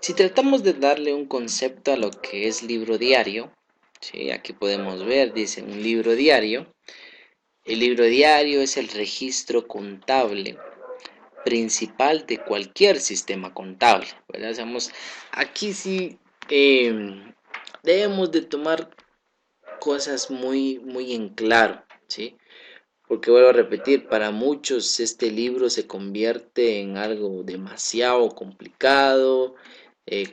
Si tratamos de darle un concepto a lo que es libro diario, ¿sí? Aquí podemos ver, dice un libro diario. El libro diario es el registro contable principal de cualquier sistema contable, ¿verdad? Aquí sí eh, debemos de tomar cosas muy en claro, ¿sí? Porque vuelvo a repetir, para muchos este libro se convierte en algo demasiado complicado,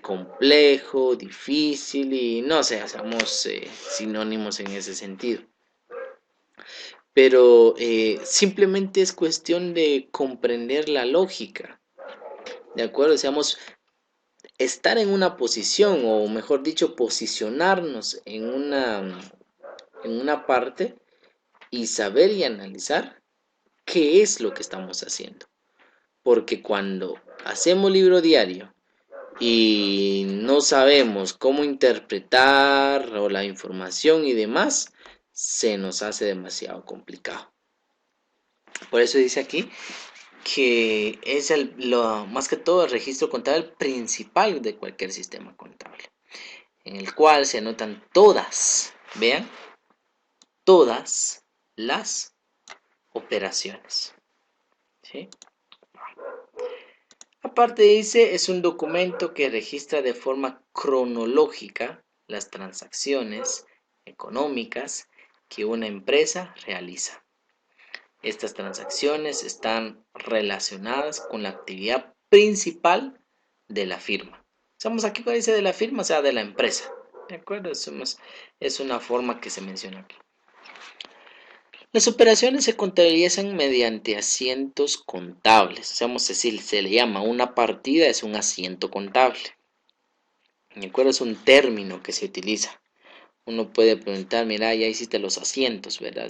complejo, difícil y no sé, hacemos sinónimos en ese sentido. Pero simplemente es cuestión de comprender la lógica, ¿de acuerdo? Estar en una posición, o mejor dicho, posicionarnos en una parte y saber y analizar qué es lo que estamos haciendo. Porque cuando hacemos libro diario y no sabemos cómo interpretar o la información y demás, se nos hace demasiado complicado. Por eso dice aquí que es más que todo el registro contable principal de cualquier sistema contable, en el cual se anotan todas, vean, todas las operaciones. ¿Sí? Aparte dice, es un documento que registra de forma cronológica las transacciones económicas que una empresa realiza. Estas transacciones están relacionadas con la actividad principal de la firma. Estamos aquí cuando dice de la firma, o sea, de la empresa. ¿De acuerdo? Es una forma que se menciona aquí. Las operaciones se contabilizan mediante asientos contables. Vamos a decir, se le llama una partida, es un asiento contable. ¿De acuerdo? Es un término que se utiliza. Uno puede preguntar, mira, ya hiciste los asientos, ¿verdad?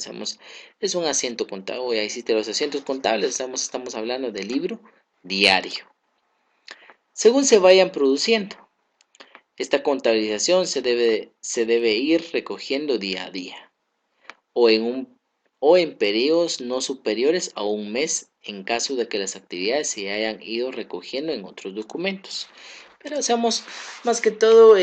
Es un asiento contable, ya hiciste los asientos contables, estamos hablando del libro diario. Según se vayan produciendo, esta contabilización se debe ir recogiendo día a día, o en periodos no superiores a un mes en caso de que las actividades se hayan ido recogiendo en otros documentos. Pero seamos más que todo,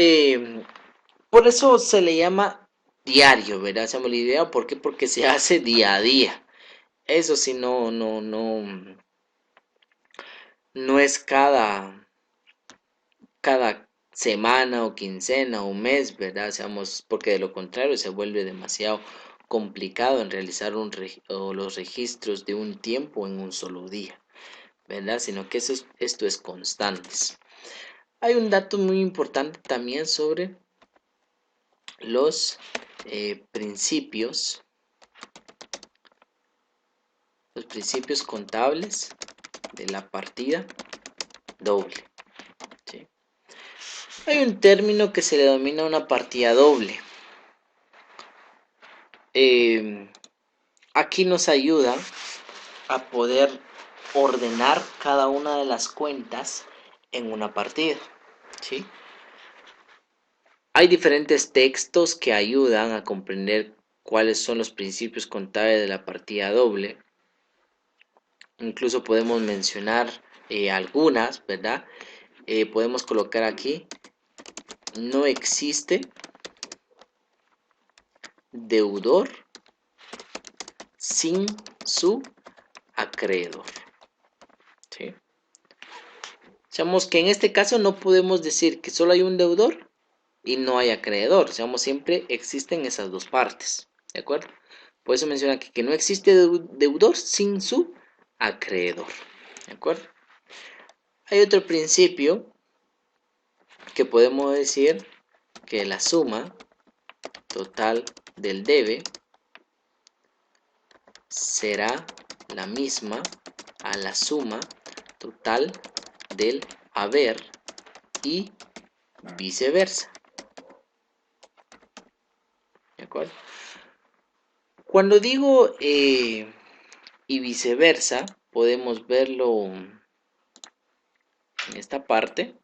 por eso se le llama diario, ¿verdad? Se llama idea, ¿por qué? Porque se hace día a día. Eso sí, no es cada semana o quincena o mes, ¿verdad? Porque de lo contrario se vuelve demasiado complicado en realizar los registros de un tiempo en un solo día, ¿verdad? Sino que esto es constantes. Hay un dato muy importante también sobre los principios, contables de la partida doble. ¿Sí? Hay un término que se le denomina una partida doble. Aquí nos ayuda a poder ordenar cada una de las cuentas en una partida. ¿Sí? Hay diferentes textos que ayudan a comprender cuáles son los principios contables de la partida doble. Incluso podemos mencionar algunas, ¿verdad? Podemos colocar aquí, no existe deudor sin su acreedor. ¿Sí? Sabemos que en este caso no podemos decir que solo hay un deudor y no hay acreedor. Siempre existen esas dos partes. ¿De acuerdo? Por eso menciona aquí que no existe deudor sin su acreedor. ¿De acuerdo? Hay otro principio que podemos decir que la suma total del debe será la misma a la suma total del haber y viceversa. ¿De acuerdo? Cuando digo y viceversa, podemos verlo en esta parte,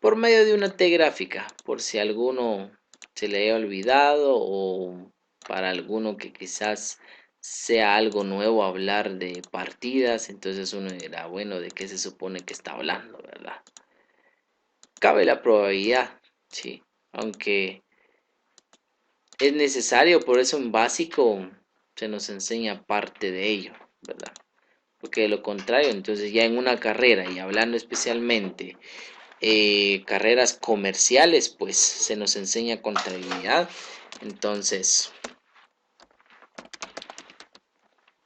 por medio de una T gráfica, por si alguno se le haya olvidado o para alguno que quizás sea algo nuevo hablar de partidas, entonces uno dirá, bueno, ¿de qué se supone que está hablando, verdad? cabe la probabilidad, ¿sí? Aunque es necesario, por eso en básico se nos enseña parte de ello, ¿verdad? Porque de lo contrario, entonces ya en una carrera y hablando especialmente carreras comerciales, pues se nos enseña contabilidad. Entonces,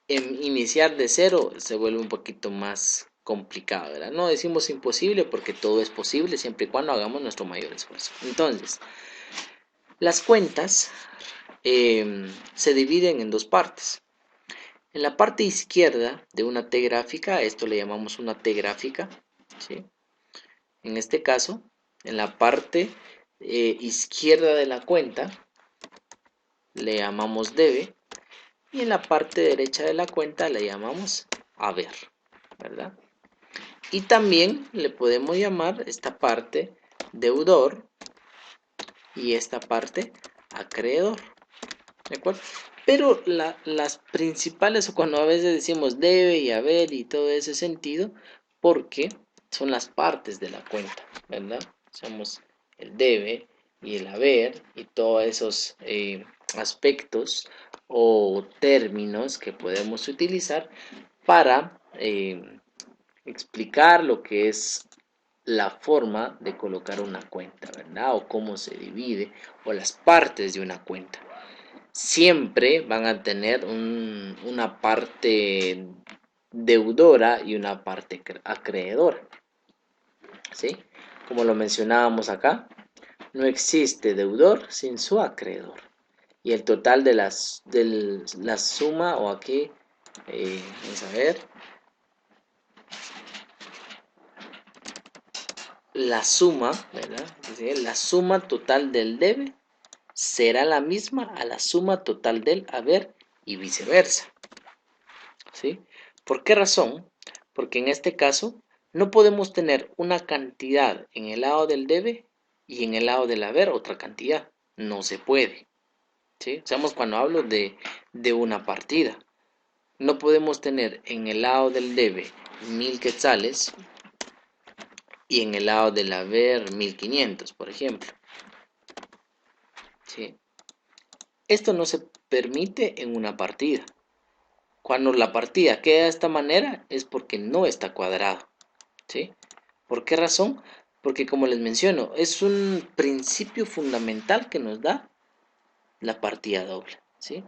iniciar de cero se vuelve un poquito más complicado, ¿verdad? No decimos imposible porque todo es posible siempre y cuando hagamos nuestro mayor esfuerzo. Entonces, las cuentas se dividen en dos partes. En la parte izquierda de una T gráfica, esto le llamamos una T gráfica, ¿sí? En este caso, en la parte izquierda de la cuenta, le llamamos debe, y en la parte derecha de la cuenta le llamamos haber, ¿verdad? Y también le podemos llamar esta parte deudor y esta parte acreedor, ¿de acuerdo? Pero las principales, o cuando a veces decimos debe y haber y todo ese sentido, porque son las partes de la cuenta, ¿verdad? Somos el debe y el haber y todos esos aspectos o términos que podemos utilizar para explicar lo que es la forma de colocar una cuenta, ¿verdad? O cómo se divide o las partes de una cuenta. Siempre van a tener una parte deudora y una parte acreedora, ¿sí? Como lo mencionábamos acá, no existe deudor sin su acreedor. Y el total de la suma, o aquí, vamos a ver, la suma, ¿verdad? La suma total del debe será la misma a la suma total del haber y viceversa, ¿sí? ¿Por qué razón? Porque en este caso no podemos tener una cantidad en el lado del debe y en el lado del haber otra cantidad. No se puede, ¿sí? Sabemos cuando hablo de una partida. No podemos tener en el lado del debe 1000 quetzales y en el lado del haber 1500, por ejemplo, ¿sí? Esto no se permite en una partida. Cuando la partida queda de esta manera es porque no está cuadrado, ¿sí? ¿Por qué razón? Porque como les menciono, es un principio fundamental que nos da la partida doble, ¿sí?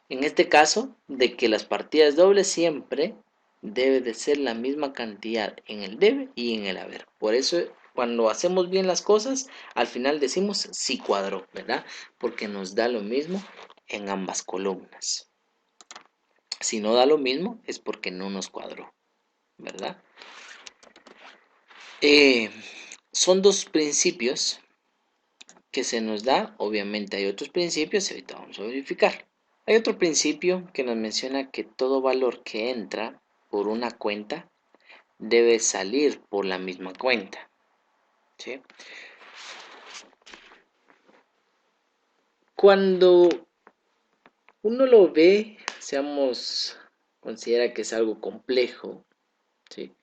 En este caso, de que las partidas dobles siempre debe de ser la misma cantidad en el debe y en el haber. Por eso, cuando hacemos bien las cosas, al final decimos sí cuadró, ¿verdad? Porque nos da lo mismo en ambas columnas. Si no da lo mismo, es porque no nos cuadró, ¿verdad? Son dos principios que se nos da. Obviamente hay otros principios y ahorita vamos a verificar. Hay otro principio que nos menciona que todo valor que entra por una cuenta debe salir por la misma cuenta, ¿sí? Cuando uno lo ve, considera que es algo complejo, ¿sí?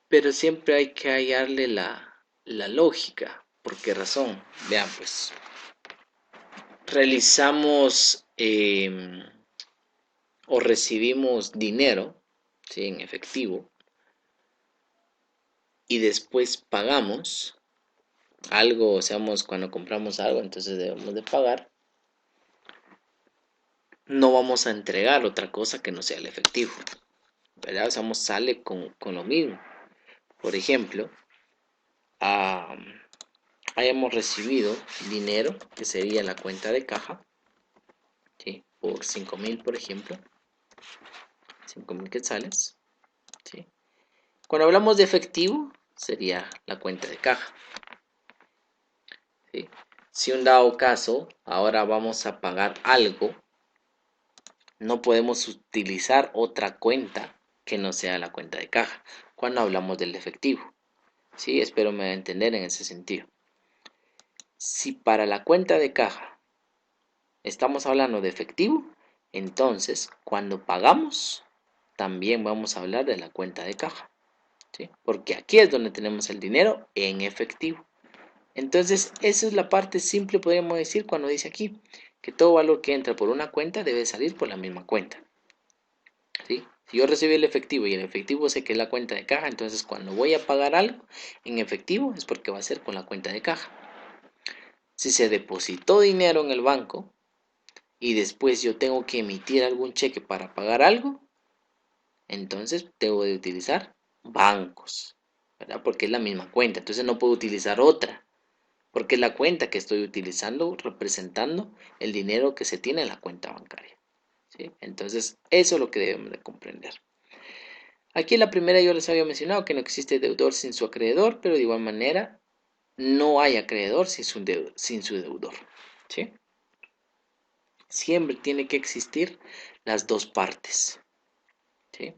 Pero siempre hay que hallarle la lógica. ¿Por qué razón? Vean, pues, realizamos o recibimos dinero, ¿sí? En efectivo, y después pagamos algo, cuando compramos algo, entonces debemos de pagar, no vamos a entregar otra cosa que no sea el efectivo, ¿verdad? Sale con lo mismo. Por ejemplo, hayamos recibido dinero, que sería la cuenta de caja, ¿sí? Por 5,000, por ejemplo, 5,000 quetzales, ¿sí? Cuando hablamos de efectivo, sería la cuenta de caja, ¿sí? Si un dado caso, ahora vamos a pagar algo, no podemos utilizar otra cuenta que no sea la cuenta de caja cuando hablamos del efectivo, ¿sí? Espero me va a entender en ese sentido. Si para la cuenta de caja estamos hablando de efectivo, entonces cuando pagamos también vamos a hablar de la cuenta de caja, ¿sí? Porque aquí es donde tenemos el dinero en efectivo. Entonces, esa es la parte simple, podríamos decir, cuando dice aquí, que todo valor que entra por una cuenta debe salir por la misma cuenta, ¿sí? Si yo recibí el efectivo y el efectivo sé que es la cuenta de caja, entonces cuando voy a pagar algo en efectivo es porque va a ser con la cuenta de caja. Si se depositó dinero en el banco y después yo tengo que emitir algún cheque para pagar algo, entonces debo de utilizar bancos, ¿verdad? Porque es la misma cuenta, entonces no puedo utilizar otra, porque es la cuenta que estoy utilizando representando el dinero que se tiene en la cuenta bancaria, ¿sí? Entonces eso es lo que debemos de comprender. Aquí en la primera yo les había mencionado que no existe deudor sin su acreedor, pero de igual manera no hay acreedor sin su deudor, ¿sí? Siempre tiene que existir las dos partes, ¿sí?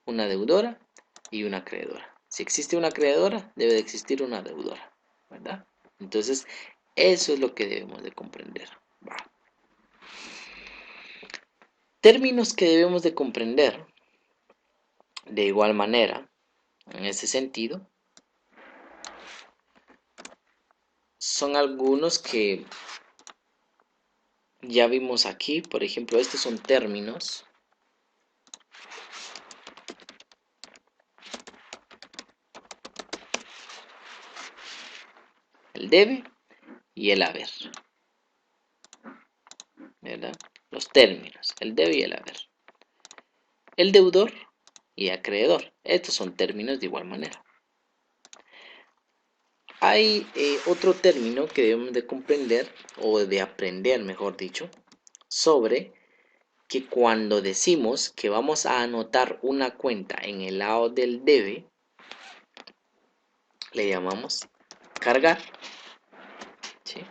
Una deudora y una acreedora. Si existe una acreedora, debe de existir una deudora, ¿verdad? Entonces, eso es lo que debemos de comprender. Va. Términos que debemos de comprender de igual manera, en ese sentido, son algunos que ya vimos aquí. Por ejemplo, estos son términos. El debe y el haber, ¿verdad? Los términos, el debe y el haber. El deudor y acreedor. Estos son términos de igual manera. Hay otro término que debemos de comprender, o de aprender, mejor dicho, sobre que cuando decimos que vamos a anotar una cuenta en el lado del debe, le llamamos cargar, ¿sí?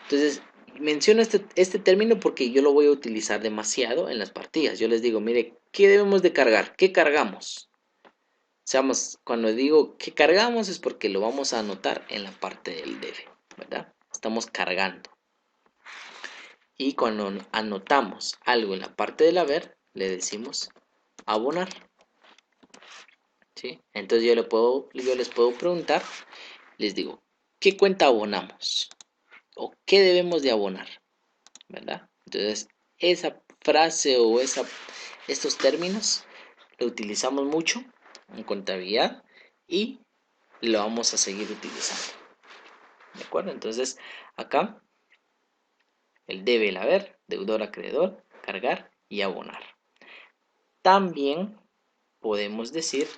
Entonces, menciono este término porque yo lo voy a utilizar demasiado en las partidas. Yo les digo, mire, ¿qué debemos de cargar? ¿Qué cargamos? Seamos, cuando digo que cargamos es porque lo vamos a anotar en la parte del debe, ¿verdad? Estamos cargando. Y cuando anotamos algo en la parte del haber, le decimos abonar, ¿sí? Entonces yo les puedo preguntar, les digo, ¿qué cuenta abonamos? ¿O qué debemos de abonar? ¿Verdad? Entonces, esa frase o estos términos lo utilizamos mucho en contabilidad y lo vamos a seguir utilizando. ¿De acuerdo? Entonces, acá el debe, el haber, deudor, acreedor, cargar y abonar. También podemos decir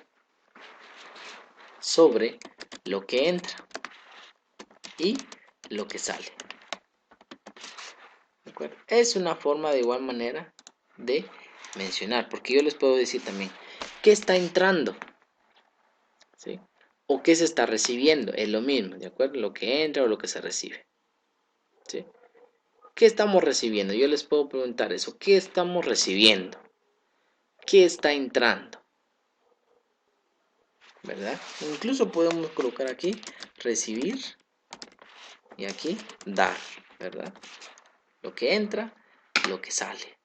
sobre lo que entra y lo que sale. ¿De acuerdo? Es una forma de igual manera de mencionar, porque yo les puedo decir también qué está entrando, ¿sí? O qué se está recibiendo, es lo mismo, ¿de acuerdo? Lo que entra o lo que se recibe, ¿sí? ¿Qué estamos recibiendo? Yo les puedo preguntar eso, ¿qué estamos recibiendo? ¿Qué está entrando? ¿Verdad? Incluso podemos colocar aquí recibir y aquí dar, ¿verdad? Lo que entra, lo que sale.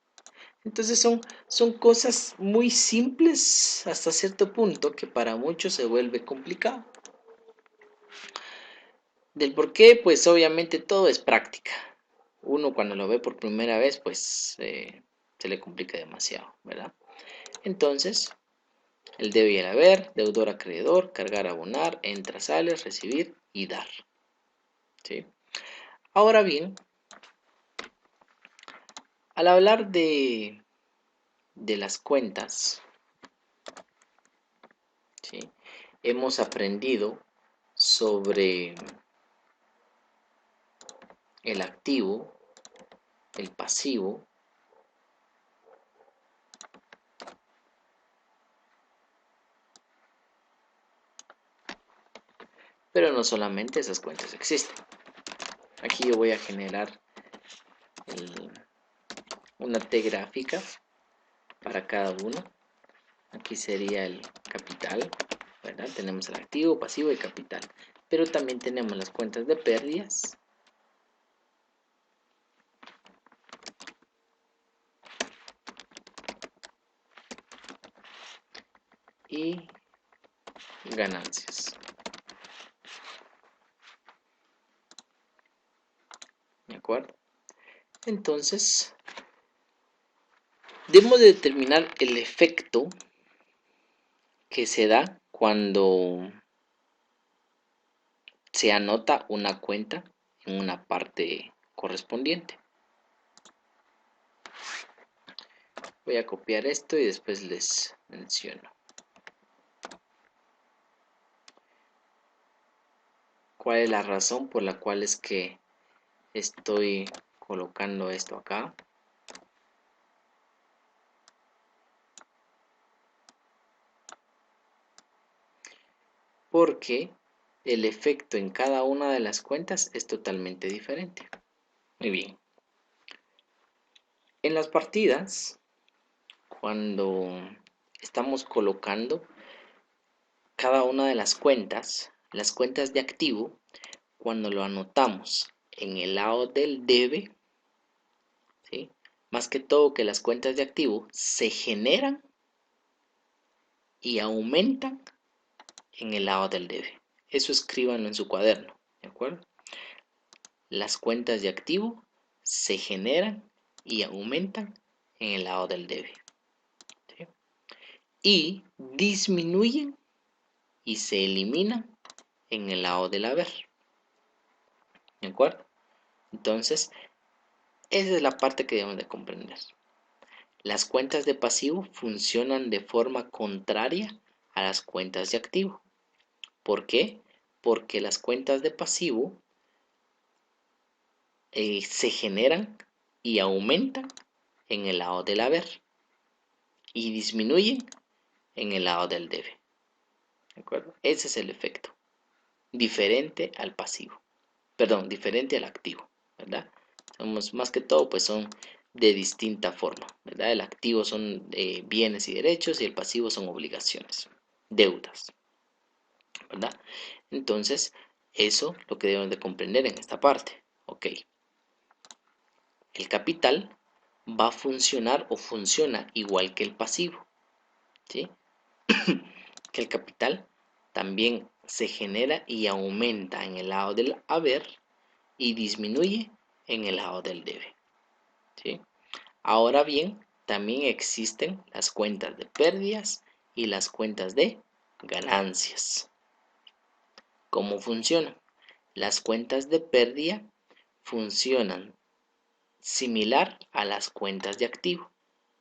Entonces son cosas muy simples hasta cierto punto que para muchos se vuelve complicado. Del por qué, pues obviamente todo es práctica. Uno cuando lo ve por primera vez, pues se le complica demasiado, ¿verdad? Entonces, el debe y el haber, deudor, acreedor, cargar, abonar, entra, sale, recibir y dar, ¿sí? Ahora bien, al hablar de las cuentas, ¿sí? Hemos aprendido sobre el activo, el pasivo, pero no solamente esas cuentas existen. Aquí yo voy a generar una T gráfica para cada uno. Aquí sería el capital, ¿verdad? Tenemos el activo, pasivo y capital. Pero también tenemos las cuentas de pérdidas, y ganancias. ¿De acuerdo? Entonces, debemos de determinar el efecto que se da cuando se anota una cuenta en una parte correspondiente. Voy a copiar esto y después les menciono. ¿Cuál es la razón por la cual es que estoy colocando esto acá? Porque el efecto en cada una de las cuentas es totalmente diferente. Muy bien. En las partidas, cuando estamos colocando cada una de las cuentas de activo, cuando lo anotamos en el lado del debe, ¿sí? Más que todo que las cuentas de activo se generan y aumentan en el lado del debe. Eso escríbanlo en su cuaderno, ¿de acuerdo? Las cuentas de activo se generan y aumentan en el lado del debe, ¿sí? Y disminuyen y se eliminan en el lado del haber, ¿de acuerdo? Entonces, esa es la parte que debemos de comprender. Las cuentas de pasivo funcionan de forma contraria a las cuentas de activo. ¿Por qué? Porque las cuentas de pasivo se generan y aumentan en el lado del haber y disminuyen en el lado del debe. ¿De acuerdo? Ese es el efecto. Diferente al pasivo. Perdón, diferente al activo, ¿verdad? Somos más que todo, pues son de distinta forma, ¿verdad? El activo son bienes y derechos y el pasivo son obligaciones, deudas, ¿verdad? Entonces, eso es lo que debemos de comprender en esta parte. Ok. El capital va a funcionar o funciona igual que el pasivo, ¿sí? Que el capital también se genera y aumenta en el lado del haber y disminuye en el lado del debe, ¿sí? Ahora bien, también existen las cuentas de pérdidas y las cuentas de ganancias. ¿Cómo funcionan? Las cuentas de pérdida funcionan similar a las cuentas de activo,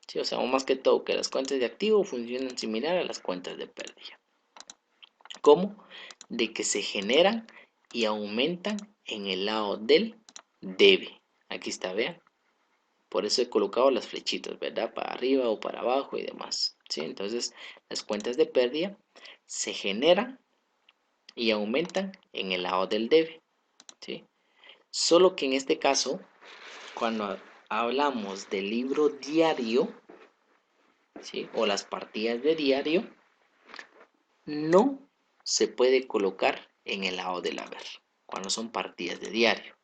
¿sí? O sea, más que todo que las cuentas de activo funcionan similar a las cuentas de pérdida. ¿Cómo? De que se generan y aumentan en el lado del debe. Aquí está, vean. Por eso he colocado las flechitas, ¿verdad? Para arriba o para abajo y demás, ¿sí? Entonces, las cuentas de pérdida se generan y aumentan en el lado del debe, ¿sí? Solo que en este caso, cuando hablamos del libro diario, ¿sí? O las partidas de diario, no se puede colocar en el lado del haber, cuando son partidas de diario,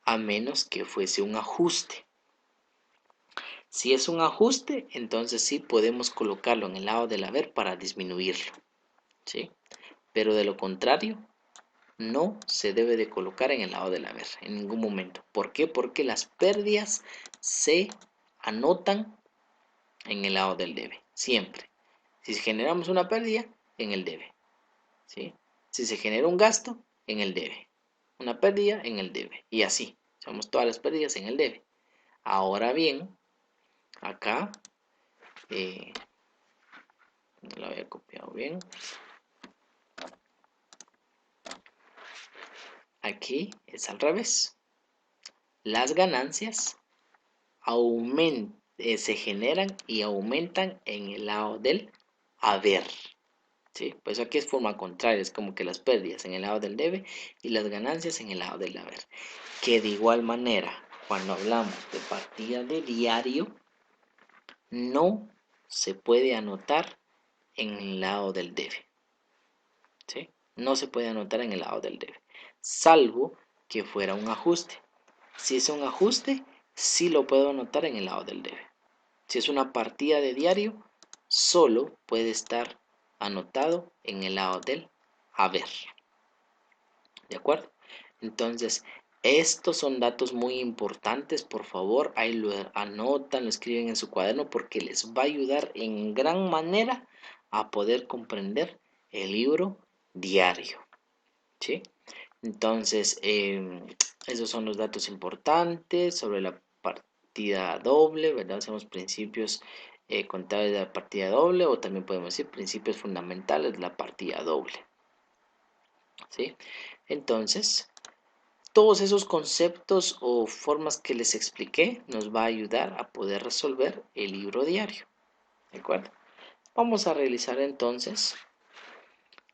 a menos que fuese un ajuste. Si es un ajuste, entonces sí podemos colocarlo en el lado del haber para disminuirlo, ¿sí? Pero de lo contrario, no se debe de colocar en el lado del haber en ningún momento. ¿Por qué? Porque las pérdidas se anotan en el lado del debe, siempre. Si generamos una pérdida, en el debe, ¿sí? Si se genera un gasto, en el debe. Una pérdida, en el debe. Y así, somos todas las pérdidas en el debe. Ahora bien, acá, no lo había copiado bien. Aquí es al revés. Las ganancias se generan y aumentan en el lado del haber, ¿sí? Pues aquí es forma contraria, es como que las pérdidas en el lado del debe y las ganancias en el lado del haber. Que de igual manera, cuando hablamos de partida de diario, no se puede anotar en el lado del debe, ¿sí? No se puede anotar en el lado del debe, salvo que fuera un ajuste. Si es un ajuste, sí lo puedo anotar en el lado del debe. Si es una partida de diario, solo puede estar anotado en el lado del haber. ¿De acuerdo? Entonces, estos son datos muy importantes, por favor, ahí lo anotan, lo escriben en su cuaderno porque les va a ayudar en gran manera a poder comprender el libro diario, ¿sí? Entonces, esos son los datos importantes sobre la partida doble, ¿verdad? Hacemos principios contables de la partida doble o también podemos decir principios fundamentales de la partida doble, ¿sí? Entonces, todos esos conceptos o formas que les expliqué nos va a ayudar a poder resolver el libro diario, ¿de acuerdo? Vamos a realizar entonces,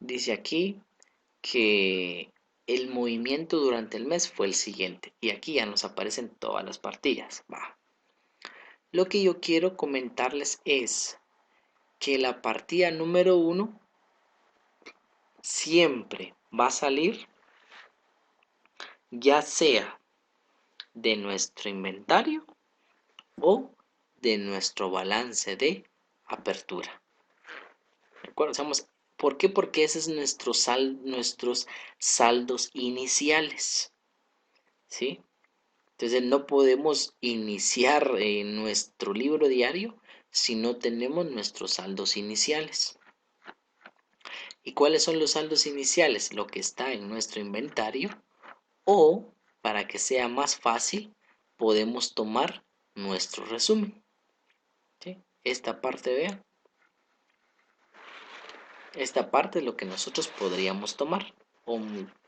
dice aquí que el movimiento durante el mes fue el siguiente, y aquí ya nos aparecen todas las partidas. Va. Lo que yo quiero comentarles es que la partida número 1 siempre va a salir ya sea de nuestro inventario o de nuestro balance de apertura. ¿De acuerdo? ¿Por qué? Porque ese es nuestros saldos iniciales, ¿sí? Entonces no podemos iniciar nuestro libro diario si no tenemos nuestros saldos iniciales. ¿Y cuáles son los saldos iniciales? Lo que está en nuestro inventario, o para que sea más fácil podemos tomar nuestro resumen, ¿sí? Esta parte, vean, esta parte es lo que nosotros podríamos tomar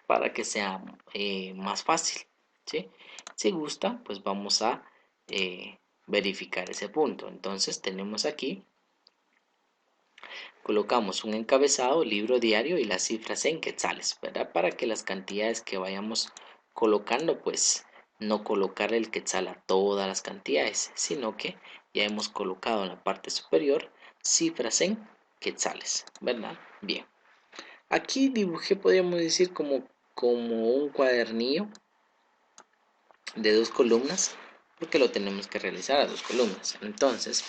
para que sea más fácil, ¿sí? Si gusta, pues vamos a verificar ese punto. Entonces tenemos aquí, colocamos un encabezado, libro diario y las cifras en quetzales, ¿verdad? Para que las cantidades que vayamos colocando, pues no colocar el quetzal a todas las cantidades, sino que ya hemos colocado en la parte superior cifras en quetzales, ¿verdad? Bien. Aquí dibujé, podríamos decir, como un cuadernillo de 2 columnas, porque lo tenemos que realizar a 2 columnas. Entonces,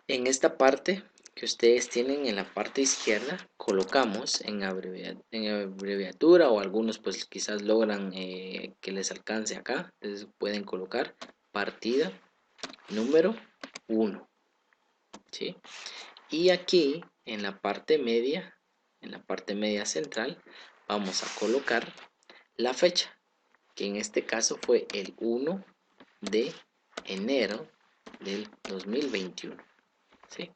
en esta parte que ustedes tienen en la parte izquierda, colocamos en abreviatura, o algunos pues quizás logran que les alcance acá. Entonces pueden colocar partida número 1, ¿sí? Y aquí en la parte media central, vamos a colocar la fecha, que en este caso fue el 1 de enero del 2021, ¿sí?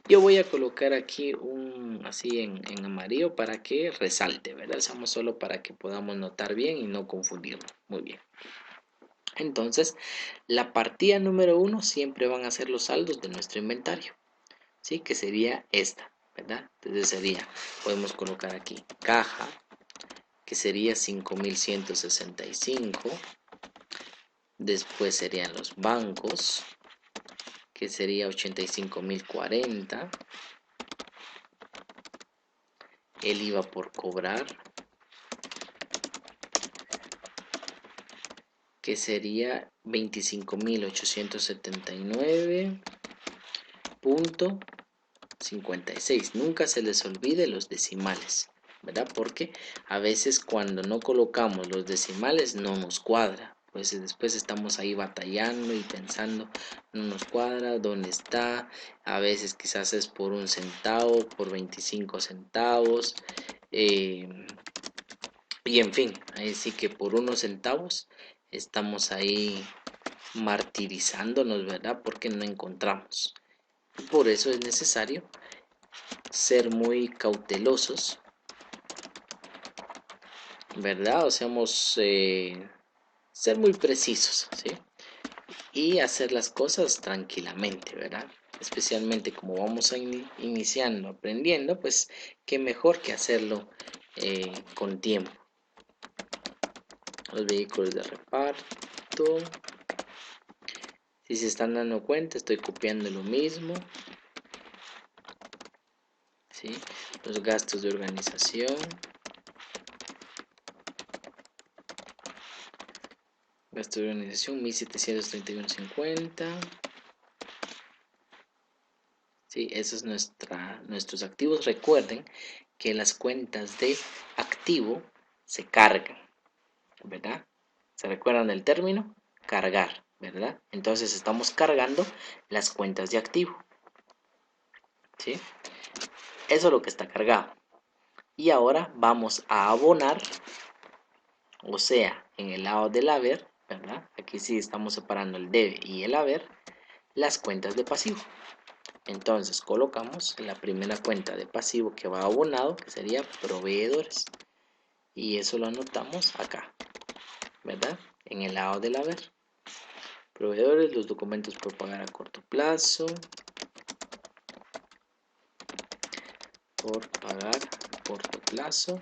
Yo voy a colocar aquí un así en amarillo para que resalte, ¿verdad? Usamos solo para que podamos notar bien y no confundirnos. Muy bien. Entonces, la partida número 1 siempre van a ser los saldos de nuestro inventario, ¿sí? Que sería esta, ¿verdad? Entonces sería, podemos colocar aquí caja, que sería 5165. Después serían los bancos, que sería 85.040. El IVA por cobrar, que sería 25.879.56. Nunca se les olvide los decimales, ¿verdad? Porque a veces cuando no colocamos los decimales no nos cuadra. Pues después estamos ahí batallando y pensando, no nos cuadra, ¿dónde está? A veces quizás es por 1 centavo, por 25 centavos. Y en fin, ahí sí que por unos centavos estamos ahí martirizándonos, ¿verdad? Porque no encontramos. Por eso es necesario ser muy cautelosos, ¿verdad? O seamos, ser muy precisos, ¿sí? Y hacer las cosas tranquilamente, ¿verdad? Especialmente como vamos a iniciando, aprendiendo, pues qué mejor que hacerlo con tiempo. Los vehículos de reparto. Si se están dando cuenta, estoy copiando lo mismo, ¿sí? Los gastos de organización. Gasto de organización 1731.50. ¿Sí? Esos son nuestros activos. Recuerden que las cuentas de activo se cargan, ¿verdad? ¿Se recuerdan del término? Cargar, ¿verdad? Entonces estamos cargando las cuentas de activo, ¿sí? Eso es lo que está cargado. Y ahora vamos a abonar, o sea, en el lado del haber, ¿verdad? Aquí sí estamos separando el debe y el haber, las cuentas de pasivo. Entonces colocamos la primera cuenta de pasivo que va abonado, que sería proveedores. Y eso lo anotamos acá, ¿verdad? En el lado del haber. Proveedores, los documentos por pagar a corto plazo. Por pagar a corto plazo,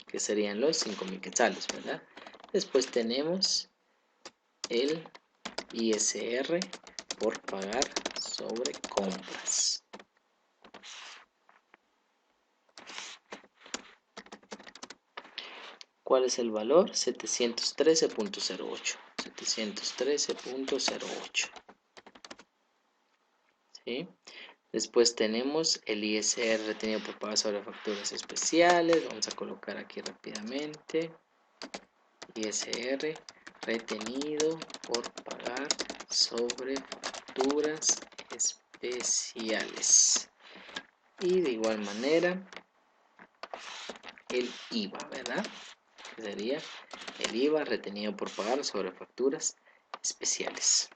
que serían los 5.000 quetzales, ¿verdad? Después tenemos el ISR por pagar sobre compras. ¿Cuál es el valor? 713.08. 713.08. ¿Sí? Después tenemos el ISR retenido por pagar sobre facturas especiales. Vamos a colocar aquí rápidamente. ISR retenido por pagar sobre facturas especiales. Y de igual manera el IVA, ¿verdad? Que sería el IVA retenido por pagar sobre facturas especiales.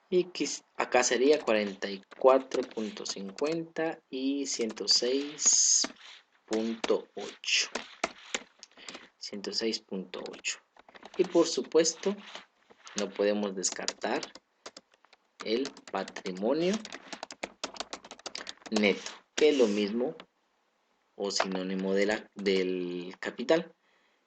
Y acá sería 44.50 y 106.8. 106.8. Y por supuesto no podemos descartar el patrimonio neto, que es lo mismo o sinónimo del capital,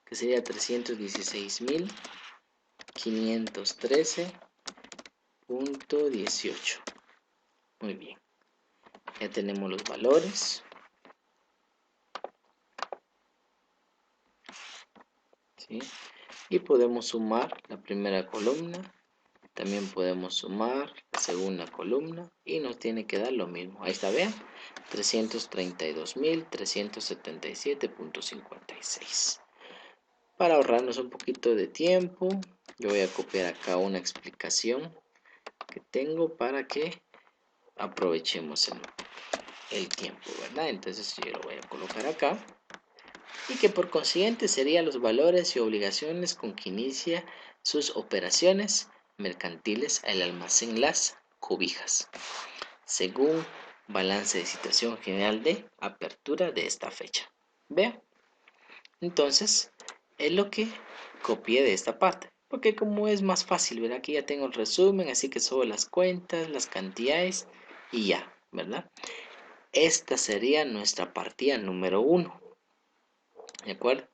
que sería 316.513.18. Muy bien, ya tenemos los valores. ¿Sí? Y podemos sumar la primera columna, también podemos sumar la segunda columna y nos tiene que dar lo mismo. Ahí está, vean, 332.377.56. Para ahorrarnos un poquito de tiempo, yo voy a copiar acá una explicación que tengo para que aprovechemos el tiempo, ¿verdad? Entonces yo lo voy a colocar acá. Y que por consiguiente serían los valores y obligaciones con que inicia sus operaciones mercantiles el almacén Las Cobijas, según balance de situación general de apertura de esta fecha. Vean, entonces es lo que copié de esta parte, porque como es más fácil, ¿verdad? Aquí ya tengo el resumen, así que subo las cuentas, las cantidades y ya, ¿verdad? Esta sería nuestra partida número 1. ¿De acuerdo?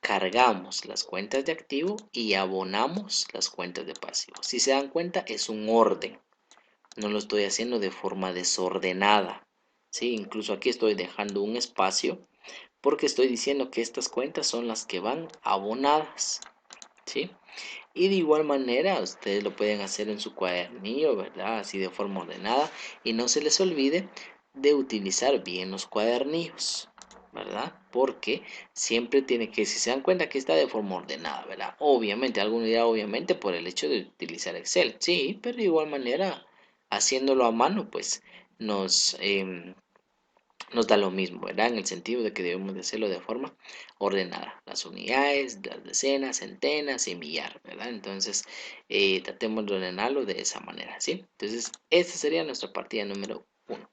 Cargamos las cuentas de activo y abonamos las cuentas de pasivo. Si se dan cuenta, es un orden. No lo estoy haciendo de forma desordenada. ¿Sí? Incluso aquí estoy dejando un espacio porque estoy diciendo que estas cuentas son las que van abonadas. ¿Sí? Y de igual manera, ustedes lo pueden hacer en su cuadernillo, ¿verdad? Así de forma ordenada. Y no se les olvide de utilizar bien los cuadernillos, ¿verdad? Porque siempre tiene que, si se dan cuenta que está de forma ordenada, ¿verdad? Obviamente, alguno dirá obviamente por el hecho de utilizar Excel, sí, pero de igual manera, haciéndolo a mano, pues nos da lo mismo, ¿verdad? En el sentido de que debemos de hacerlo de forma ordenada. Las unidades, las decenas, centenas y millar, ¿verdad? Entonces, tratemos de ordenarlo de esa manera, ¿sí? Entonces, esta sería nuestra partida número 1.